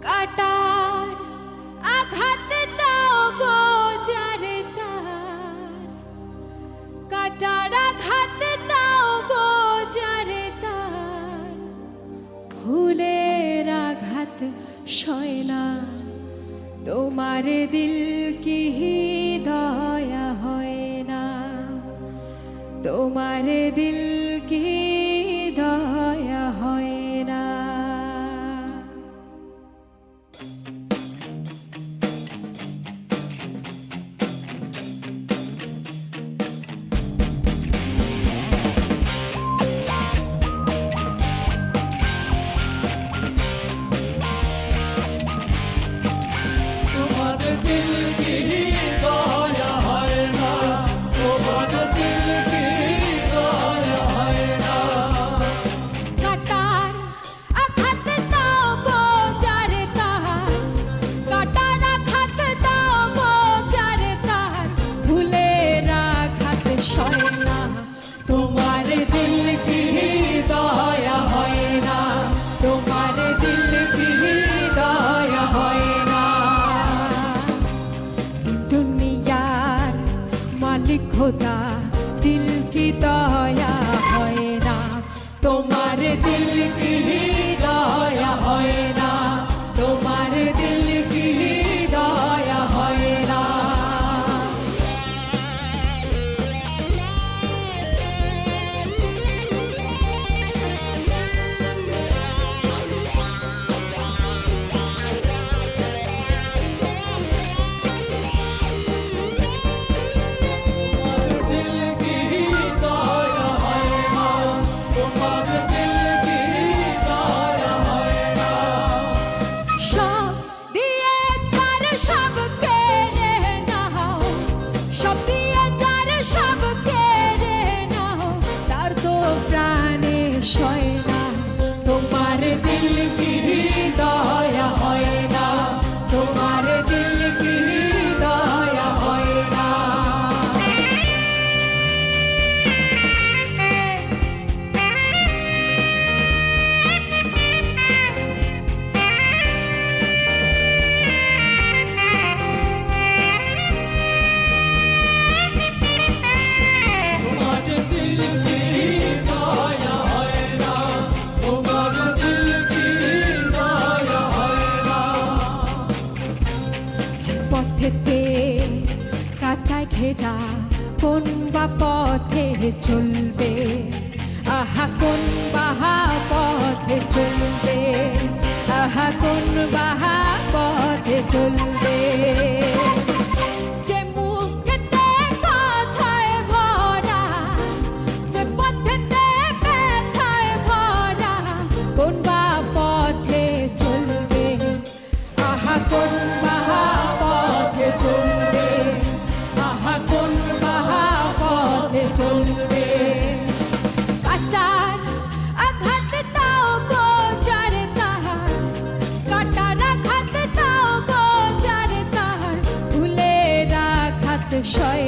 কাটার আঘাত দাও গো যারে তার, কাটার আঘাত দাও গো যারে তার, ফুলের আঘাত সয় না তোমার দিল কি দয়া হয় না, তোমার দিল কি দয়া হয় না। তোমার দিল কি দয়া হয় না, তোমার দিল কি দয়া হয় না। দুনিয়ার মালিক খোদা দিল কি দয়া হয় না, তোমার দিল কি দয়া হয় না, তোমার দিল কি দয়া হয় না। তোমার দিল কি দয়া হয় না, তোমার দিল কি দয়া হয় না। কাঁটায় ঘেরা কোন বা পথে চলবে, আহা কোন বাহা পথে চলবে, আহা কোন বাহা পথে চলবে। যে মুখেতে কথায় ভরা, যে পথেতে ব্যথায় ভরা, কোন বা পথে চলবে, আহা কোন বাহা পথে চলবে, আহা কোন বাহা পথে চলবে। কাটার আঘাত দাও গো যারে তাহার, কাটার আঘাত দাও গো যারে তাহার, ফুলের আঘাত সয়